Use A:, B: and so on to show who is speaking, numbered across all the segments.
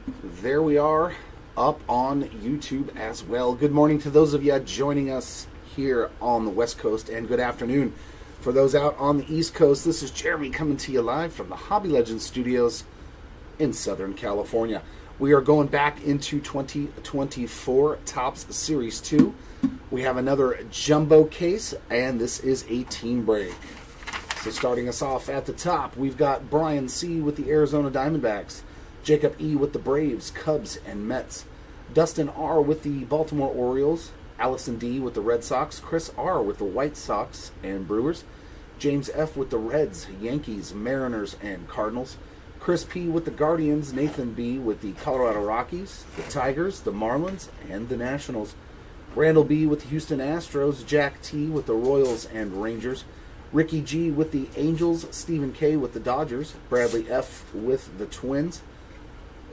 A: There we are, up on YouTube as well. Good morning to those of you joining us here on the West Coast, and good afternoon for those out on the East Coast. This is Jeremy coming to you live from the Hobby Legends Studios in Southern California. We are going back into 2024 Topps Series 2. We have another jumbo case, and this is a team break. So starting us off at the top, we've got Brian C. with the Arizona Diamondbacks, Jacob E. with the Braves, Cubs, and Mets, Dustin R. with the Baltimore Orioles, Allison D. with the Red Sox, Chris R. with the White Sox and Brewers, James F. with the Reds, Yankees, Mariners, and Cardinals, Chris P. with the Guardians, Nathan B. with the Colorado Rockies, the Tigers, the Marlins, and the Nationals, Randall B. with the Houston Astros, Jack T. with the Royals and Rangers, Ricky G. with the Angels, Stephen K. with the Dodgers, Bradley F. with the Twins,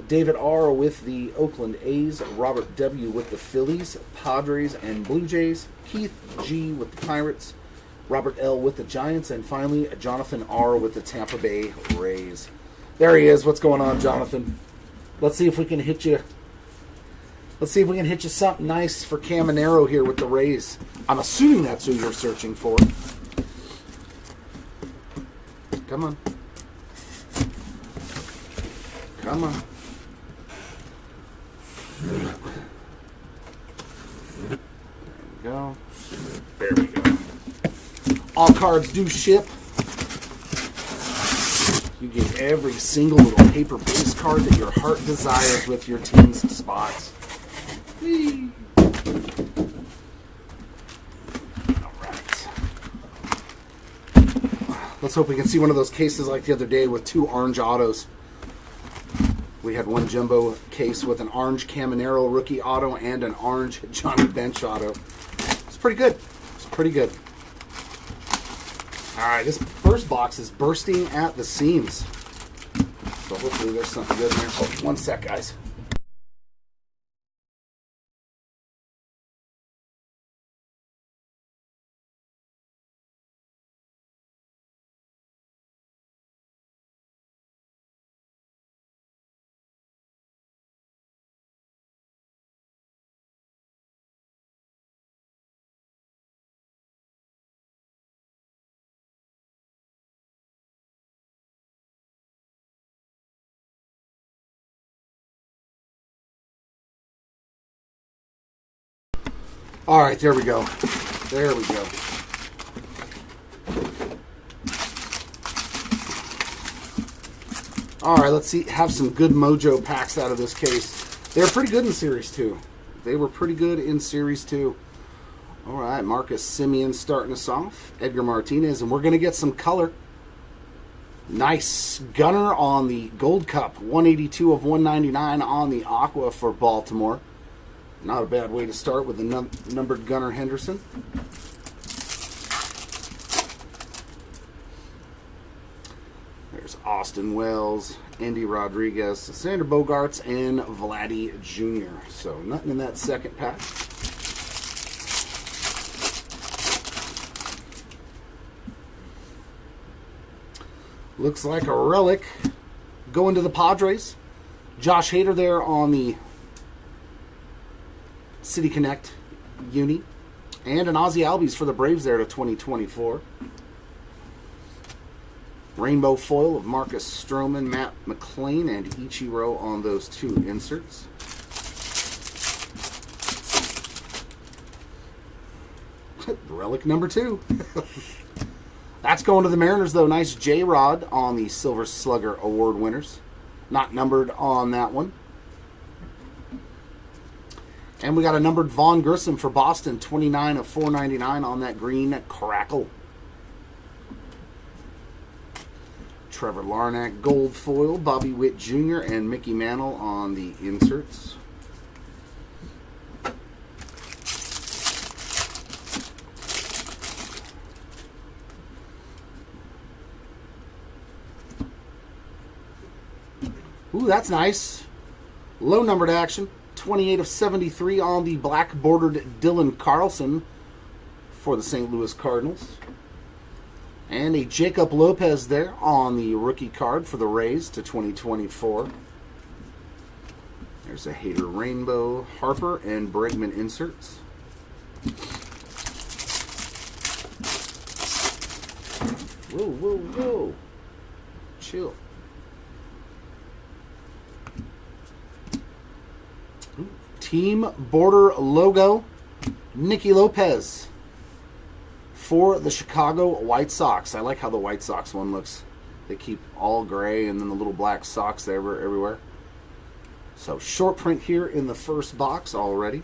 A: David R. with the Oakland A's, Robert W. with the Phillies, Padres, and Blue Jays, Keith G. with the Pirates, Robert L. with the Giants, and finally Jonathan R. with the Tampa Bay Rays. There he is. What's going on, Jonathan? Let's see if we can hit you. Let's see if we can hit you something nice for Caminero here with the Rays. I'm assuming that's who you're searching for. Come on. Come on. There we go. There we go. All cards do ship. You get every single little paper base card that your heart desires with your team's spots. Whee. Let's hope we can see one of those cases like the other day with two orange autos. We had one jumbo case with an orange Caminero rookie auto and an orange Johnny Bench auto. It's pretty good. It's pretty good. All right, this first box is bursting at the seams. So hopefully there's something good in there. Oh, one sec, guys. All right, there we go. There we go. All right, let's see. Have some good mojo packs out of this case. They were pretty good in Series 2. They were pretty good in Series 2. All right, Marcus Semien starting us off. Edgar Martinez, and we're going to get some color. Nice gunner on the Gold Cup. 182 of 199 on the Aqua for Baltimore. Not a bad way to start with the numbered Gunnar Henderson. There's Austin Wells, Andy Rodriguez, Sander Bogarts, and Vladdy Jr. So nothing in that second pack. Looks like a relic going to the Padres. Josh Hader there on the City Connect uni, and an Ozzie Albies for the Braves there to 2024. Rainbow foil of Marcus Stroman, Matt McClain, and Ichiro on those two inserts. Relic number 2. That's going to the Mariners, though. Nice J-Rod on the Silver Slugger Award winners. Not numbered on that one. And we got a numbered Vaughn Grissom for Boston, 29 of 499 on that green crackle. Trevor Larnach gold foil, Bobby Witt Jr. and Mickey Mantle on the inserts. Ooh, that's nice. Low numbered action. 28 of 73 on the black bordered Dylan Carlson for the St. Louis Cardinals. And a Jacob Lopez there on the rookie card for the Rays to 2024. There's a Hater Rainbow, Harper, and Bregman inserts. Whoa, whoa, whoa. Chill. Team border logo, Nicky Lopez for the Chicago White Sox. I like how the White Sox one looks. They keep all gray and then the little black socks there everywhere. So short print here in the first box already.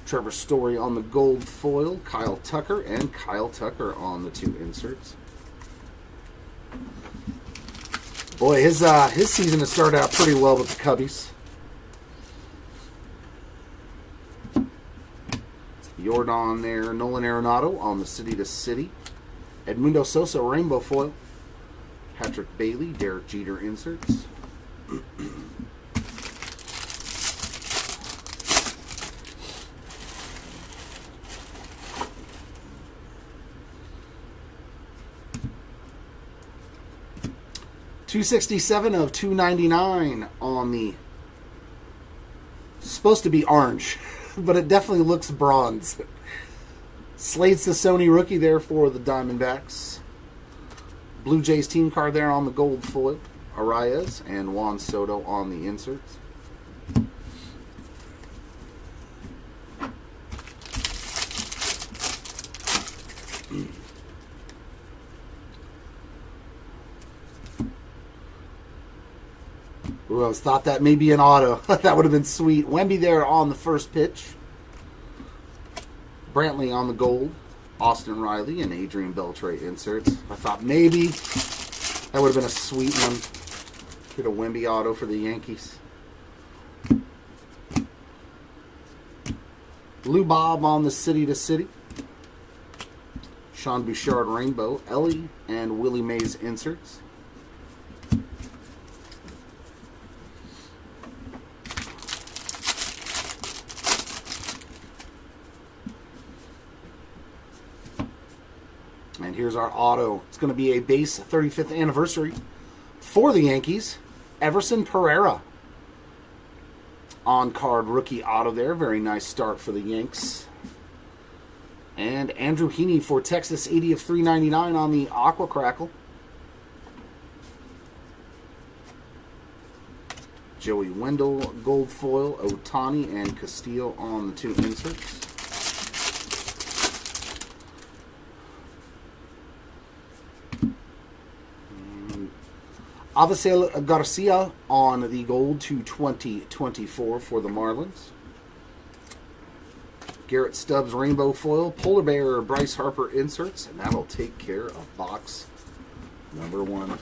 A: Trevor Story on the gold foil, Kyle Tucker, and Kyle Tucker on the 2 inserts. Boy, his season has started out pretty well with the Cubbies. Jordan there, Nolan Arenado on the City to City. Edmundo Sosa rainbow foil. Patrick Bailey, Derek Jeter inserts. $267 of $299 on the, supposed to be orange, but it definitely looks bronze. Slade's the Sony rookie there for the Diamondbacks. Blue Jays team card there on the gold foil. Arias and Juan Soto on the inserts. Who else thought that may be an auto? That would have been sweet. Wemby there on the first pitch. Brantley on the gold. Austin Riley and Adrian Beltre inserts. I thought maybe that would have been a sweet one. Get a Wemby auto for the Yankees. Lou Bob on the City to City. Sean Bouchard rainbow. Ellie and Willie Mays inserts. And here's our auto. It's going to be a base 35th anniversary for the Yankees. Everson Pereira on-card rookie auto there. Very nice start for the Yanks. And Andrew Heaney for Texas, 80 of 399 on the Aqua Crackle. Joey Wendell, gold foil, Otani, and Castillo on the 2 inserts. Avisail Garcia on the gold to 2024 for the Marlins. Garrett Stubbs rainbow foil, Polar Bear Bryce Harper inserts, and that'll take care of box number 1.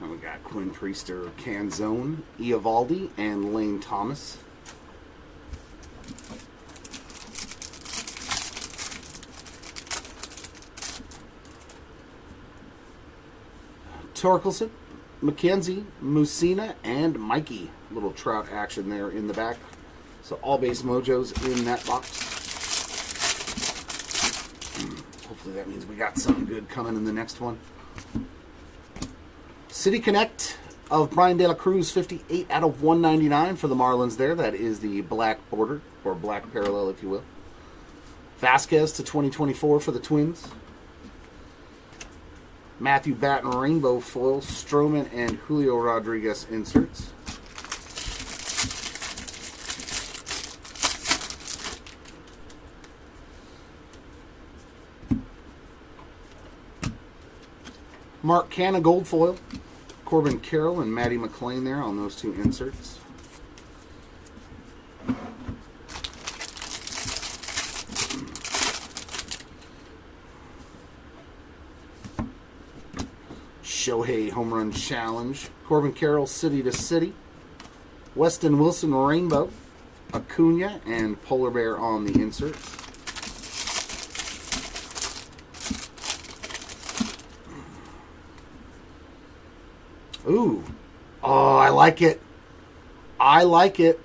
A: And we got Quinn Priester, Canzone, Eovaldi, and Lane Thomas. Torkelson, McKenzie, Musina, and Mikey. Little Trout action there in the back. So all base mojos in that box. Hopefully that means we got something good coming in the next one. City Connect of Brian De La Cruz, 58 out of 199 for the Marlins there. That is the black border, or black parallel, if you will. Vasquez to 2024 for the Twins. Matthew Batten rainbow foil, Stroman and Julio Rodriguez inserts. Mark Canha gold foil, Corbin Carroll and Matty McLean there on those 2 inserts. Shohei Home Run Challenge. Corbin Carroll City to City. Weston Wilson Rainbow. Acuna and Polar Bear on the inserts. Ooh. Oh, I like it. I like it.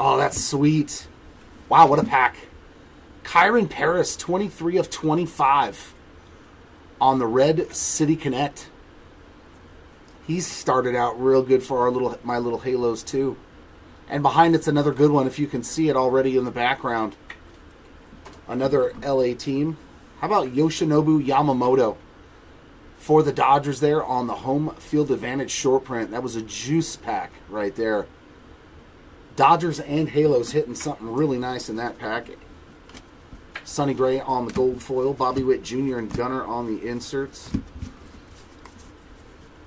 A: Oh, that's sweet. Wow, what a pack. Kyron Paris, 23 of 25 on the Red City Connect. He's started out real good for my little Halos too. And behind it's another good one if you can see it already in the background. Another LA team. How about Yoshinobu Yamamoto for the Dodgers there on the home field advantage short print? That was a juice pack right there. Dodgers and Halos hitting something really nice in that pack. Sonny Gray on the gold foil. Bobby Witt Jr. and Gunnar on the inserts.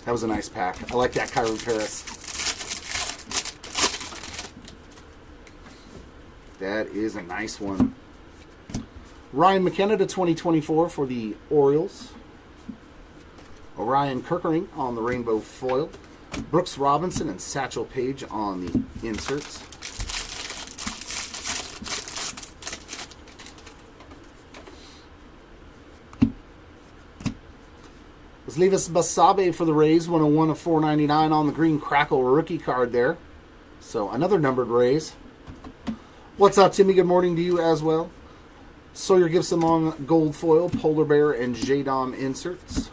A: That was a nice pack. I like that Kyron Paris. That is a nice one. Ryan McKenna to 2024 for the Orioles. Orion Kirkering on the rainbow foil. Brooks Robinson and Satchel Paige on the inserts. Levis Basabe for the Rays, 101 of 499 on the green crackle rookie card there. So another numbered Rays. What's up, Timmy? Good morning to you as well. Sawyer Gibson Long gold foil, Polar Bear and J-Dom inserts.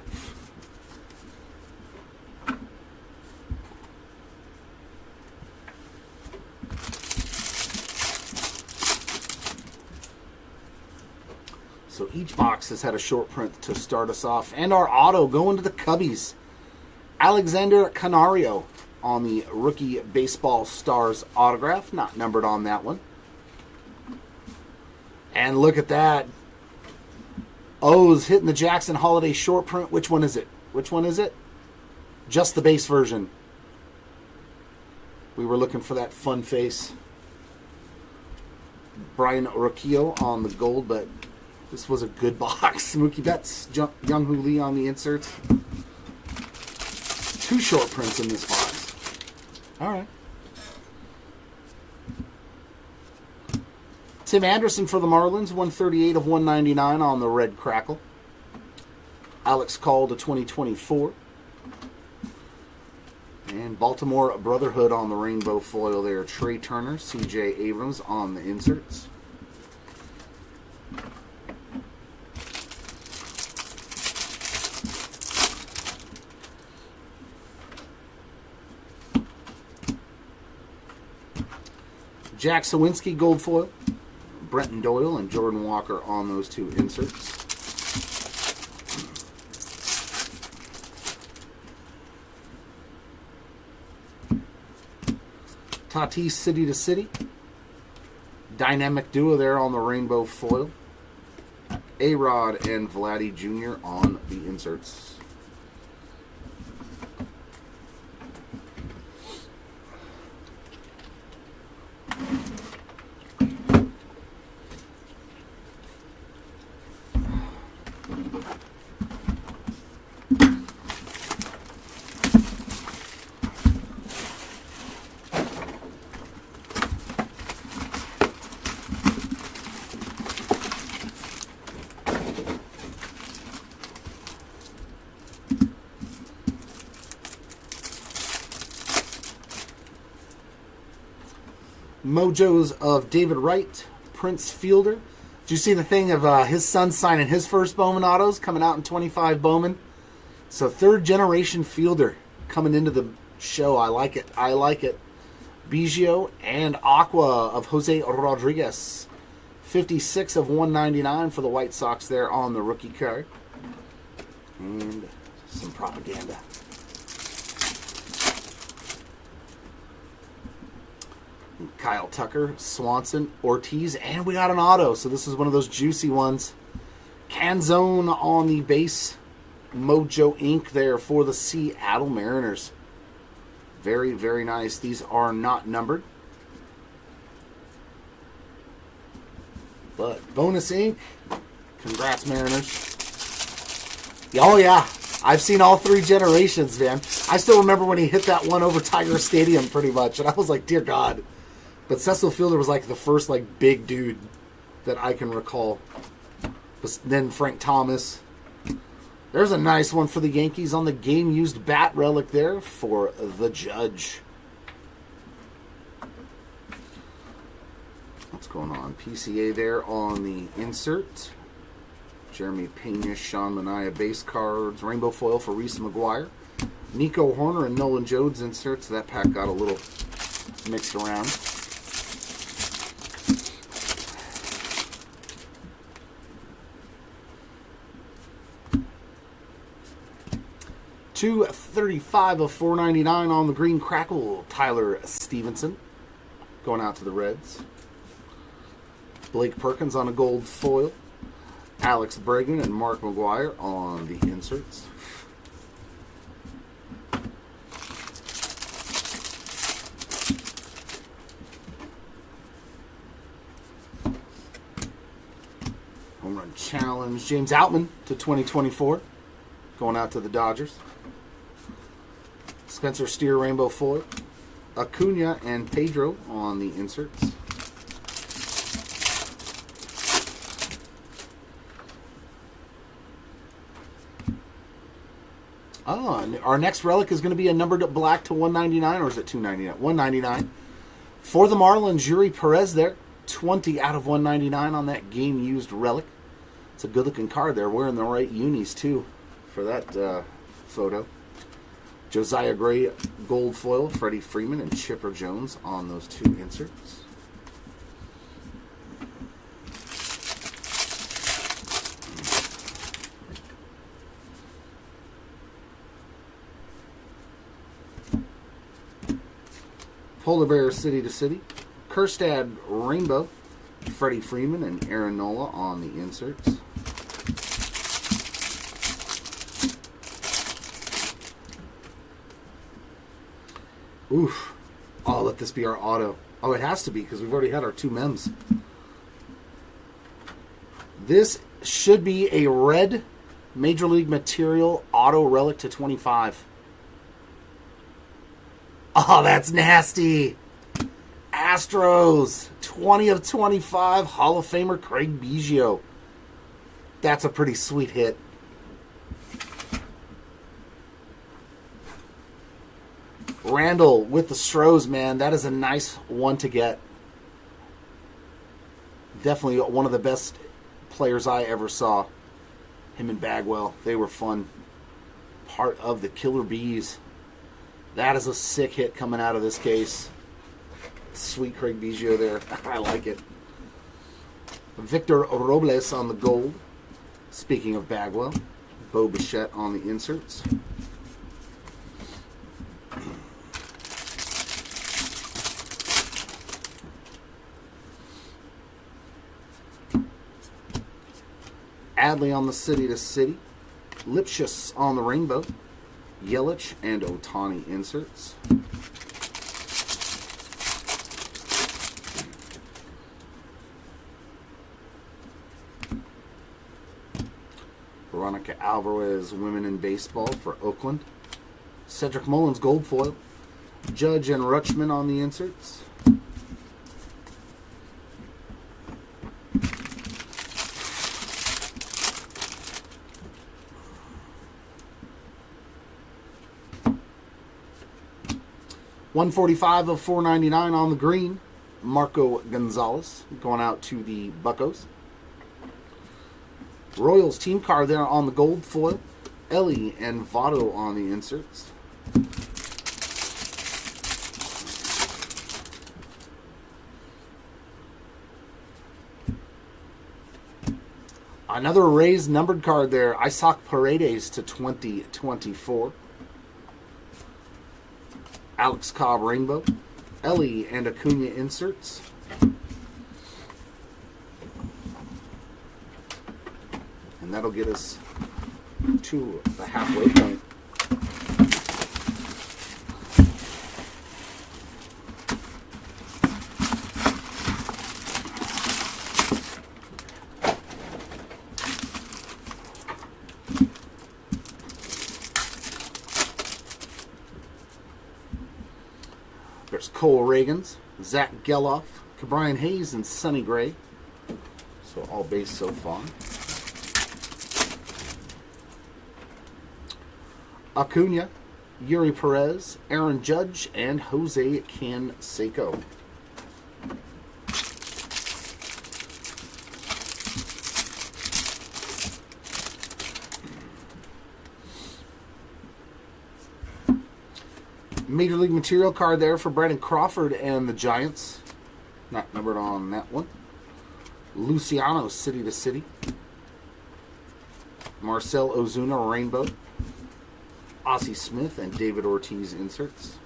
A: So each box has had a short print to start us off. And our auto going to the Cubbies. Alexander Canario on the rookie baseball stars autograph. Not numbered on that one. And look at that. O's hitting the Jackson Holiday short print. Which one is it? Which one is it? Just the base version. We were looking for that fun face. Brian Rocchio on the gold, but this was a good box. Mookie Betts, Young Hoo Lee on the inserts. 2 short prints in this box. All right. Tim Anderson for the Marlins, 138 of 199 on the red crackle. Alex Call to 2024. And Baltimore Brotherhood on the rainbow foil there. Trey Turner, CJ Abrams on the inserts. Jack Sawinski gold foil. Brenton Doyle and Jordan Walker on those 2 inserts. Tatis City to City. Dynamic duo there on the rainbow foil. A-Rod and Vladdy Jr. on the inserts. Mojos of David Wright, Prince Fielder. Did you see the thing of his son signing his first Bowman autos coming out in 25 Bowman? So 3rd generation Fielder coming into the show. I like it. I like it. Biggio and Aqua of Jose Rodriguez. 56 of 199 for the White Sox there on the rookie card. And some propaganda. Kyle Tucker, Swanson, Ortiz, and we got an auto. So this is one of those juicy ones. Canzone on the base. Mojo Inc. there for the Seattle Mariners. Very, very nice. These are not numbered. But bonus ink. Congrats, Mariners. Oh, yeah. I've seen all three generations, man. I still remember when he hit that one over Tiger Stadium pretty much, and I was like, dear God. But Cecil Fielder was like the first like big dude that I can recall. But then Frank Thomas. There's a nice one for the Yankees on the game-used bat relic there for the Judge. What's going on? PCA there on the insert. Jeremy Pena, Sean Manaea base cards. Rainbow foil for Reese McGuire. Nico Horner and Nolan Jones inserts. That pack got a little mixed around. $235 of $4.99 on the green crackle. Tyler Stevenson going out to the Reds. Blake Perkins on a gold foil. Alex Bregman and Mark McGuire on the inserts. Home run challenge. James Outman to 2024. Going out to the Dodgers. Spencer Steer rainbow foil. Acuna and Pedro on the inserts. Oh, and our next relic is going to be a numbered black to 199, or is it 299? 199. For the Marlins, Yuri Perez there. 20 out of 199 on that game-used relic. It's a good-looking card there. Wearing the right unis, too, for that photo. Josiah Gray gold foil, Freddie Freeman and Chipper Jones on those two inserts. Polar Bear City to City. Kerstad Rainbow, Freddie Freeman and Aaron Nola on the inserts. Oof. Oh, let this be our auto. Oh, it has to be because we've already had our two mems. This should be a red Major League Material auto relic to 25. Oh, that's nasty. Astros, 20 of 25, Hall of Famer Craig Biggio. That's a pretty sweet hit. Randall with the Stros, man. That is a nice one to get. Definitely one of the best players I ever saw. Him and Bagwell, they were fun. Part of the Killer Bees. That is a sick hit coming out of this case. Sweet Craig Biggio there. I like it. Victor Robles on the gold. Speaking of Bagwell, Bo Bichette on the inserts. Adley on the City to City. Lipschitz on the rainbow. Yelich and Ohtani inserts. Veronica Alvarez, Women in Baseball for Oakland. Cedric Mullins, gold foil. Judge and Rutschman on the inserts. $145 of $4.99 on the green. Marco Gonzalez going out to the Buccos. Royals team card there on the gold foil. Ellie and Votto on the inserts. Another Rays numbered card there. Isaac Paredes to 2024. Alex Cobb rainbow. Ellie and Acuna inserts. And that'll get us to the halfway point. Cole Reagans, Zach Geloff, Cabrian Hayes, and Sonny Gray. So all base so far. Acuna, Yuri Perez, Aaron Judge, and Jose Canseco. Major League Material card there for Brandon Crawford and the Giants. Not numbered on that one. Luciano, City to City. Marcel Ozuna, Rainbow. Ossie Smith and David Ortiz inserts.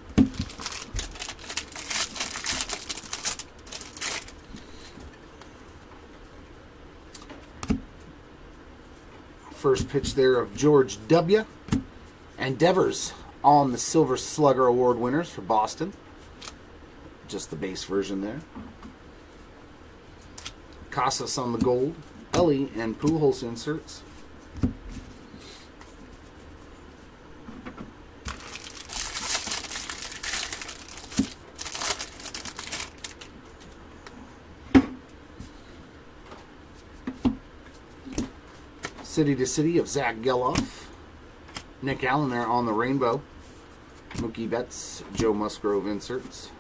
A: First pitch there of George W. And Devers on the Silver Slugger Award winners for Boston. Just the base version there. Casas on the gold. Ellie and Pujols inserts. City to City of Zach Geloff. Nick Allen there on the rainbow. Mookie Betts, Joe Musgrove inserts.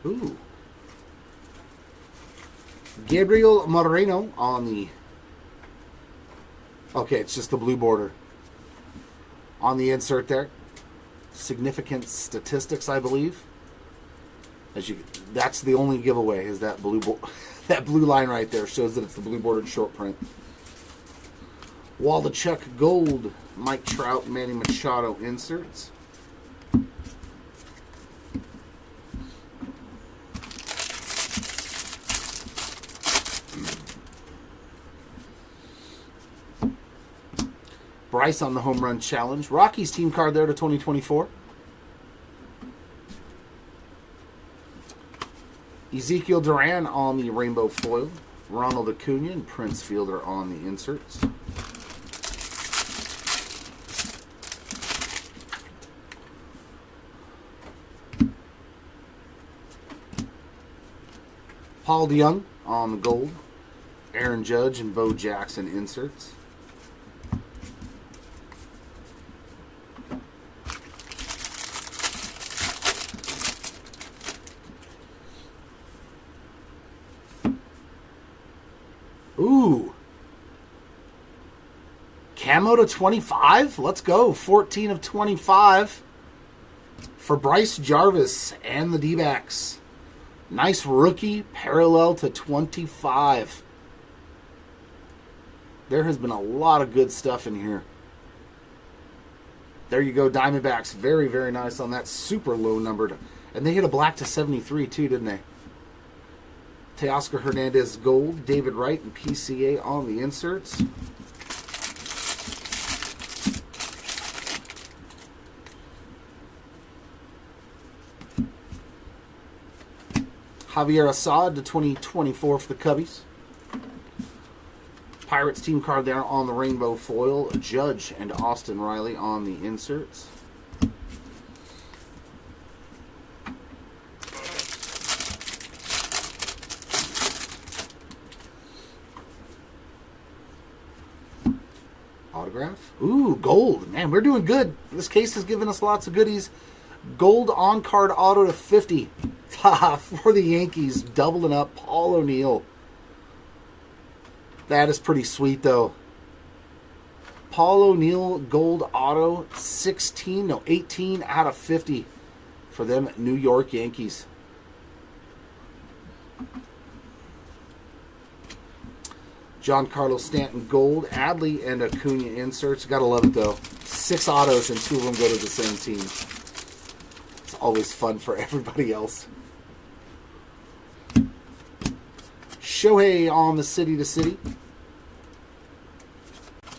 A: Ooh. Gabriel Moreno on the... Okay, it's just the blue border. On the insert there. Significant statistics, I believe. That's the only giveaway, is that that blue line right there shows that it's the blue bordered short print. Waldichuk gold, Mike Trout, Manny Machado inserts. Bryce on the home run challenge. Rockies team card there to 2024. Ezekiel Duran on the rainbow foil. Ronald Acuna and Prince Fielder on the inserts. Paul DeYoung on the gold. Aaron Judge and Bo Jackson inserts. Ooh. Camo to 25? Let's go. 14 of 25 for Bryce Jarvis and the D-backs. Nice rookie parallel to 25. There has been a lot of good stuff in here. There you go, Diamondbacks. Very, very nice on that. Super low numbered. And they hit a black to 73 too, didn't they? Teoscar Hernandez gold, David Wright and PCA on the inserts. Javier Assad to 2024 for the Cubbies. Pirates team card there on the rainbow foil. Judge and Austin Riley on the inserts. Autograph. Ooh, gold. Man, we're doing good. This case has given us lots of goodies. Gold on-card auto to 50. For the Yankees. Doubling up. Paul O'Neill. That is pretty sweet, though. Paul O'Neill gold auto. 18 out of 50 for them New York Yankees. Giancarlo Stanton gold, Adley and Acuna inserts. Gotta love it though. 6 autos and 2 of them go to the same team. It's always fun for everybody else. Shohei on the City to City.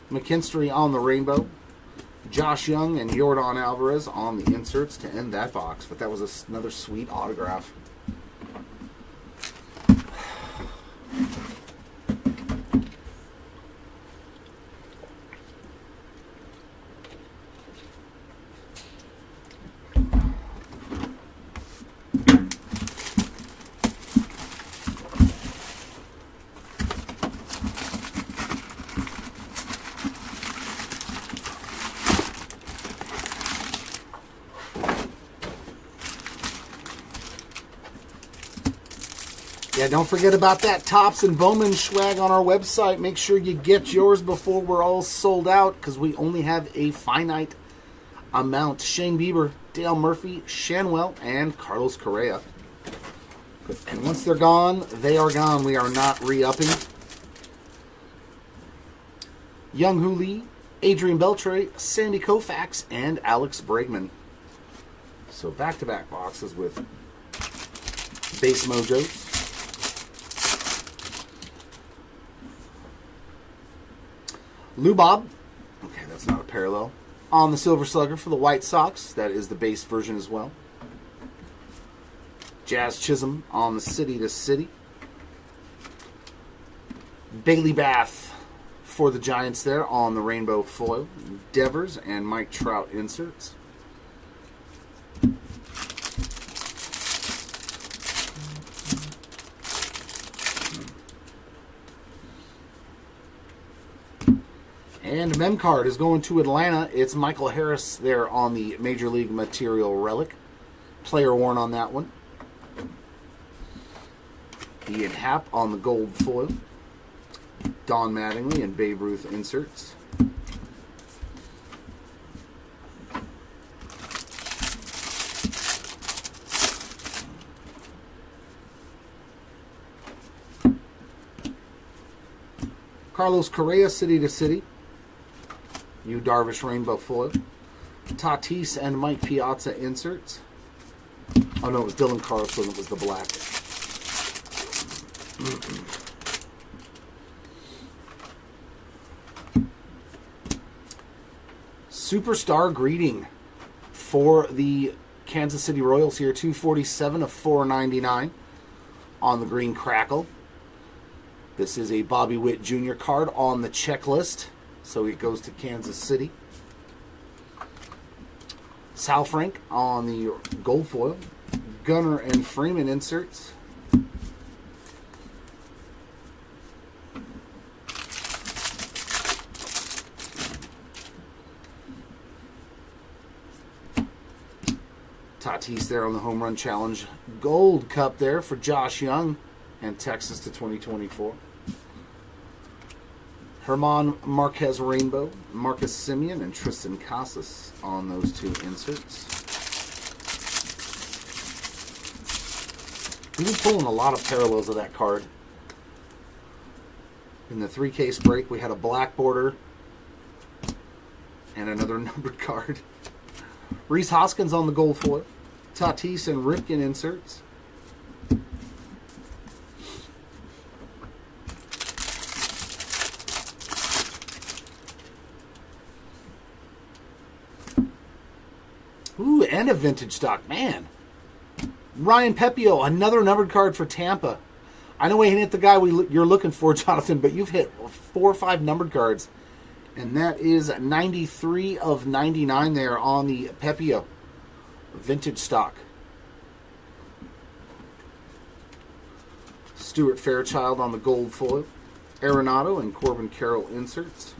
A: McKinstry on the rainbow. Josh Young and Yordan Alvarez on the inserts to end that box. But that was another sweet autograph. Yeah, don't forget about that Topps and Bowman swag on our website. Make sure you get yours before we're all sold out because we only have a finite amount. Shane Bieber, Dale Murphy, Shanwell, and Carlos Correa. And once they're gone, they are gone. We are not re-upping. Young Hoo Lee, Adrian Beltre, Sandy Koufax, and Alex Bregman. So back-to-back boxes with base mojos. Lou Bob, okay, that's not a parallel. On the Silver Slugger for the White Sox, that is the base version as well. Jazz Chisholm on the City to City. Bailey Bath for the Giants there on the Rainbow Foil. Devers and Mike Trout inserts. And Mem card is going to Atlanta. It's Michael Harris there on the Major League Material Relic. Player worn on that one. Ian Happ on the gold foil. Don Mattingly and Babe Ruth inserts. Carlos Correa, City to City. Yu Darvish Rainbow Foil. Tatis and Mike Piazza inserts. Oh no, it was Dylan Carlson that was the black. Superstar greeting for the Kansas City Royals here. 247 of 499 on the green crackle. This is a Bobby Witt Jr. card on the checklist. So it goes to Kansas City. Sal Frank on the gold foil. Gunnar and Freeman inserts. Tatis there on the Home Run Challenge Gold Cup there for Josh Young and Texas to 2024. Herman Marquez Rainbow, Marcus Semien, and Tristan Casas on those two inserts. We've been pulling a lot of parallels of that card. In the 3-case break, we had a black border and another numbered card. Rhys Hoskins on the gold foil. Tatis and Ripken inserts. Ooh, and a vintage stock. Man. Ryan Pepio, another numbered card for Tampa. I know we ain't hit the guy you're looking for, Jonathan, but you've hit 4 or 5 numbered cards. And that is 93 of 99 there on the Pepio. Vintage stock. Stuart Fairchild on the gold foil. Arenado and Corbin Carroll inserts.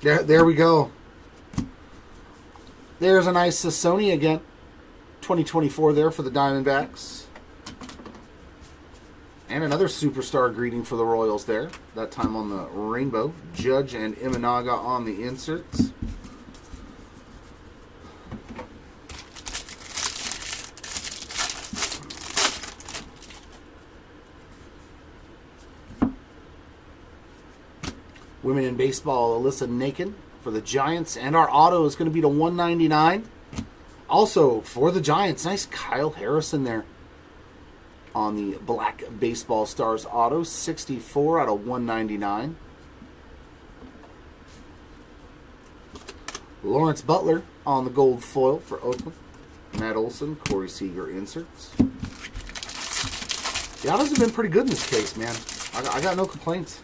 A: There we go. There's a nice Sony again. 2024 there for the Diamondbacks. And another superstar greeting for the Royals there. That time on the rainbow. Judge and Imanaga on the inserts. Women in baseball, Alyssa Nakin for the Giants. And our auto is going to be to 199. Also, for the Giants, nice Kyle Harrison there on the Black Baseball Stars auto. 64 out of 199. Lawrence Butler on the gold foil for Oakland. Matt Olson, Corey Seager inserts. The autos have been pretty good in this case, man. I got no complaints.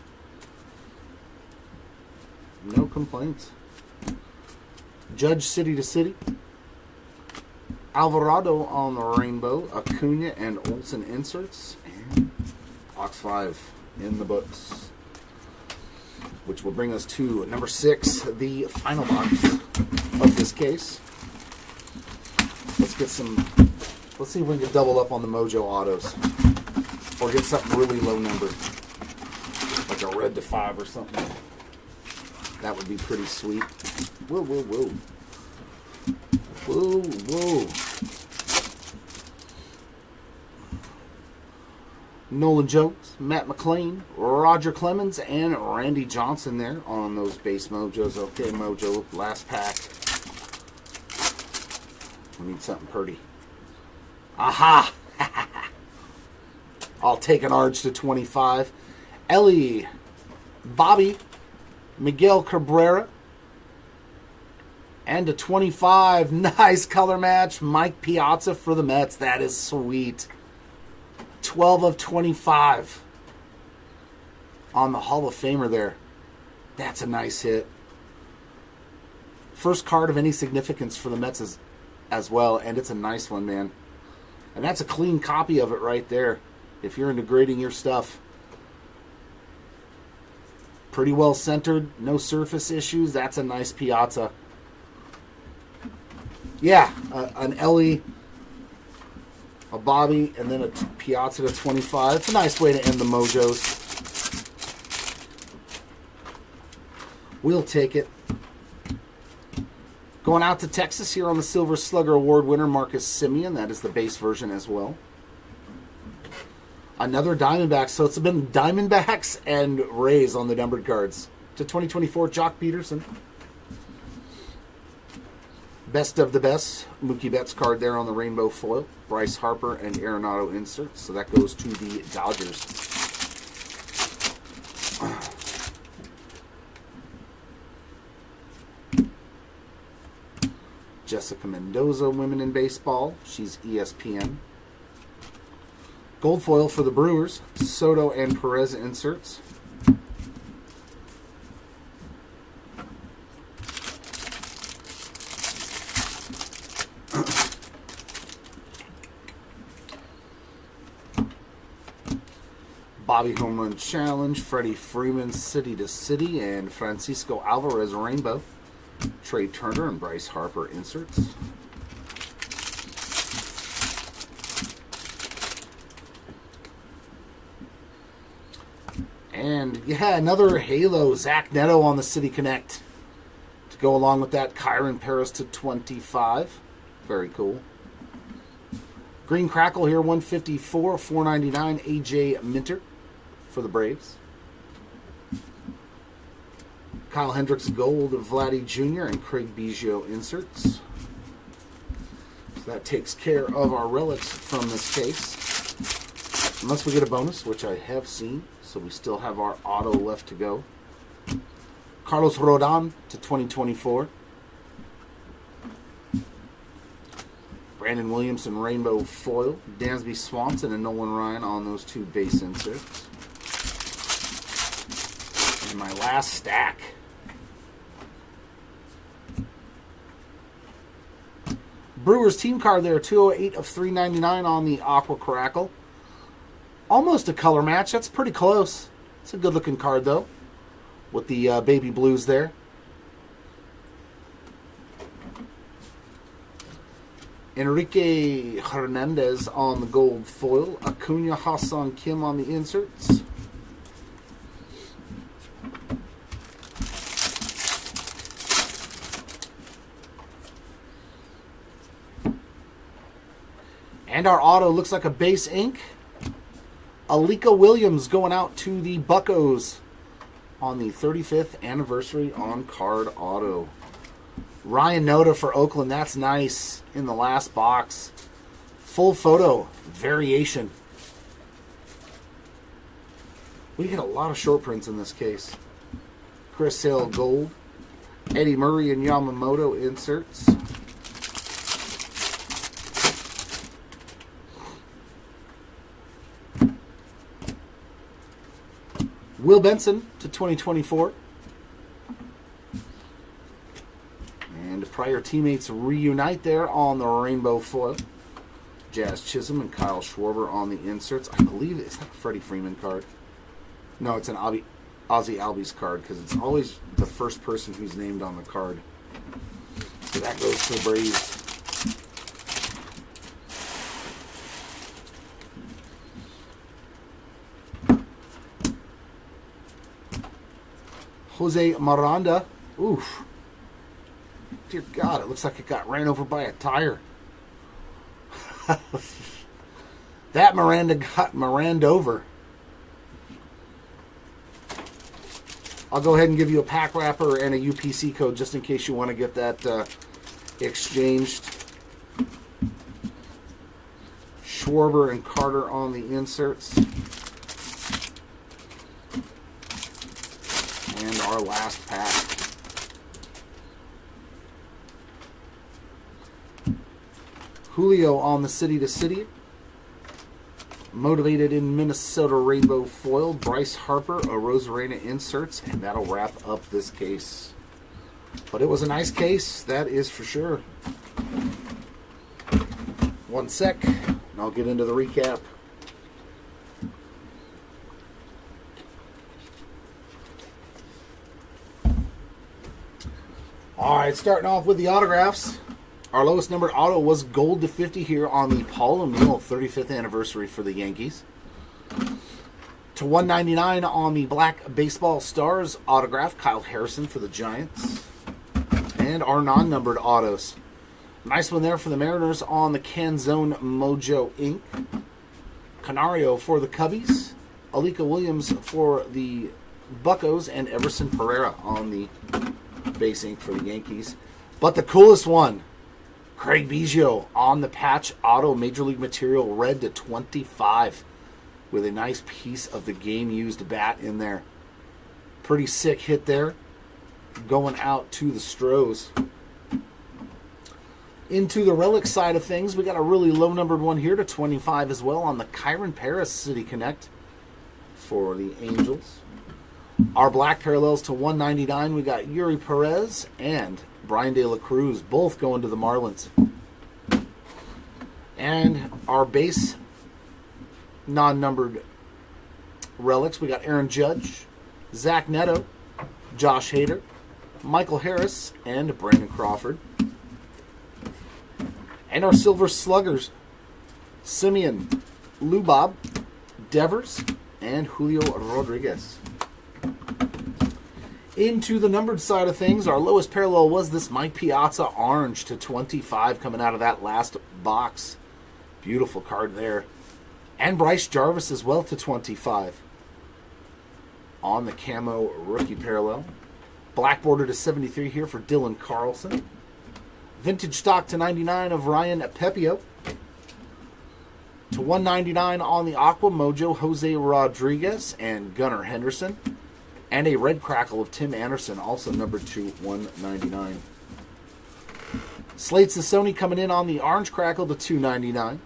A: No complaints. Judge City to City. Alvarado on the rainbow. Acuna and Olsen inserts. And box 5 in the books. which will bring us to number 6, the final box of this case. Let's see if we can double up on the Mojo autos. Or get something really low numbered. Like a red to 5 or something. That would be pretty sweet. Whoa, whoa, whoa. Whoa, whoa. Nolan Jones, Matt McClain, Roger Clemens, and Randy Johnson there on those base Mojos. Okay, Mojo, last pack. We need something pretty. Aha! I'll take an Arch to 25. Ellie, Bobby, Miguel Cabrera, and to 25. Nice color match. Mike Piazza for the Mets. That is sweet. 12 of 25 on the Hall of Famer there. That's a nice hit. First card of any significance for the Mets as well, and it's a nice one, man. And that's a clean copy of it right there. If you're into grading your stuff. Pretty well centered, no surface issues. That's a nice Piazza. Yeah, an Ellie, a Bobby, and then a Piazza to 25. It's a nice way to end the Mojos. We'll take it. Going out to Texas here on the Silver Slugger Award winner, Marcus Semien. That is the base version as well. Another Diamondbacks. So it's been Diamondbacks and Rays on the numbered cards. To 2024, Jock Peterson. Best of the best. Mookie Betts card there on the rainbow foil. Bryce Harper and Arenado inserts. So that goes to the Dodgers. Jessica Mendoza, Women in Baseball. She's ESPN. Gold foil for the Brewers. Soto and Perez inserts. Bobby Home Run Challenge. Freddie Freeman City to City. And Francisco Alvarez Rainbow. Trey Turner and Bryce Harper inserts. And yeah, another Halo, Zach Neto on the City Connect. To go along with that, Kyron Paris to 25. Very cool. Green Crackle here, 154, 499, AJ Minter for the Braves. Kyle Hendricks Gold, Vladdy Jr. and Craig Biggio inserts. So that takes care of our relics from this case. Unless we get a bonus, which I have seen. So we still have our auto left to go. Carlos Rodon to 2024. Brandon Williamson Rainbow Foil. Dansby Swanson and Nolan Ryan on those 2 base inserts. And my last stack. Brewers team card there, 208 of 399 on the Aqua Crackle. Almost a color match. That's pretty close. It's a good looking card though, with the baby blues there. Enrique Hernandez on the gold foil. Acuna Ha-Seong Kim on the inserts. And our auto looks like a base ink. Alika Williams going out to the Buccos on the 35th anniversary on card auto. Ryan Noda for Oakland. That's nice in the last box. Full photo variation. We get a lot of short prints in this case. Chris Sale Gold. Eddie Murray and Yamamoto inserts. Will Benson to 2024. And prior teammates reunite there on the rainbow foil. Jazz Chisholm and Kyle Schwarber on the inserts. I believe it's not a Freddie Freeman card. No, it's an Avi. Ozzie Albies card because it's always the first person who's named on the card. So that goes to the Braves. Jose Miranda. Oof. Dear God, it looks like it got ran over by a tire. That Miranda got Miranda over. I'll go ahead and give you a pack wrapper and a UPC code just in case you want to get that exchanged. Schwarber and Carter on the inserts. And our last pack. Julio on the City to City. Motivated in Minnesota Rainbow Foil. Bryce Harper, a Rosarena inserts, and that'll wrap up this case. But it was a nice case, that is for sure. One sec, and I'll get into the recap. All right, starting off with the autographs. Our lowest numbered auto was gold to 50 here on the Paul O'Neill 35th anniversary for the Yankees. To 199 on the Black Baseball Stars autograph, Kyle Harrison for the Giants. And our non-numbered autos. Nice one there for the Mariners on the Canzone Mojo Inc. Canario for the Cubbies. Alika Williams for the Buccos. And Everson Pereira on the base ink for the Yankees. But the coolest one, Craig Biggio on the patch auto Major League Material red to 25 with a nice piece of the game used bat in there. Pretty sick hit there. Going out to the Stros. Into the relic side of things, we got a really low numbered one here to 25 as well on the Kyron Paris City Connect for the Angels. Our black parallels to 199, we got Yuri Perez and Brian De La Cruz, both going to the Marlins. And our base non-numbered relics, we got Aaron Judge, Zach Neto, Josh Hader, Michael Harris, and Brandon Crawford. And our silver sluggers, Simeon Lubob, Devers, and Julio Rodriguez. Into the numbered side of things, our lowest parallel was this Mike Piazza orange to 25 coming out of that last box. Beautiful card there. And Bryce Jarvis as well to 25. On the camo rookie parallel. Black border to 73 here for Dylan Carlson. Vintage stock to 99 of Ryan Pepio. To 199 on the Aqua Mojo, Jose Rodriguez and Gunnar Henderson. And a red crackle of Tim Anderson, also numbered to 199. Slates the Sony coming in on the orange crackle to 299.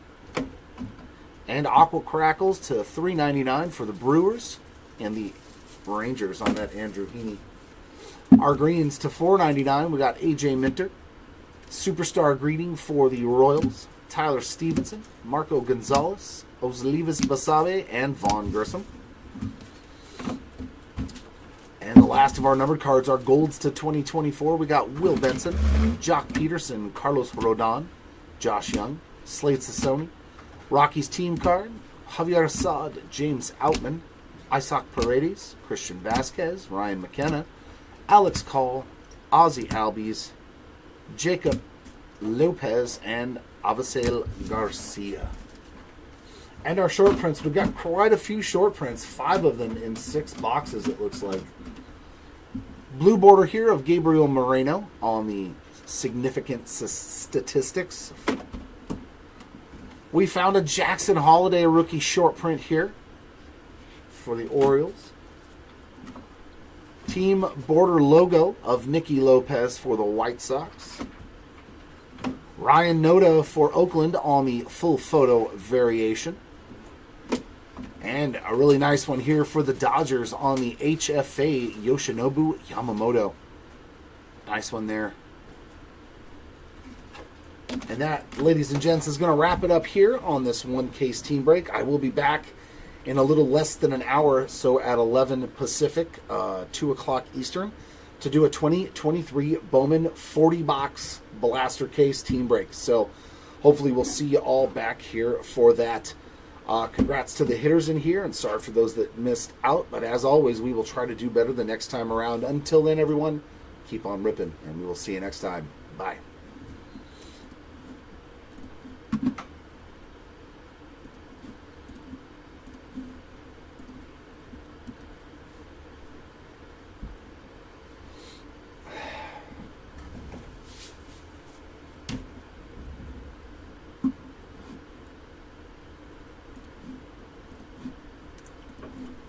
A: And aqua crackles to 399 for the Brewers and the Rangers on that Andrew Heaney. Our greens to 499, we got AJ Minter. Superstar greeting for the Royals, Tyler Stevenson, Marco Gonzalez, Oslivas Basabe, and Vaughn Grissom. And the last of our numbered cards, our golds to 2024. We got Will Benson, Jock Peterson, Carlos Rodon, Josh Young, Slates of Sony, Rockies team card, Javier Assad, James Outman, Isaac Paredes, Christian Vasquez, Ryan McKenna, Alex Call, Ozzie Albies, Jacob Lopez, and Avisel Garcia. And our short prints, we've got quite a few short prints, 5 of them in 6 boxes it looks like. Blue border here of Gabriel Moreno on the significant statistics. We found a Jackson Holiday rookie short print here for the Orioles. Team border logo of Nicky Lopez for the White Sox. Ryan Noda for Oakland on the full photo variation. And a really nice one here for the Dodgers on the HFA Yoshinobu Yamamoto. Nice one there. And that, ladies and gents, is going to wrap it up here on this one case team break. I will be back in a little less than an hour, so at 11 Pacific, 2 o'clock Eastern, to do a 2023 Bowman 40-box blaster case team break. So hopefully we'll see you all back here for that. Congrats to the hitters in here, and sorry for those that missed out. But as always, we will try to do better the next time around. Until then, everyone, keep on ripping, and we will see you next time. Bye.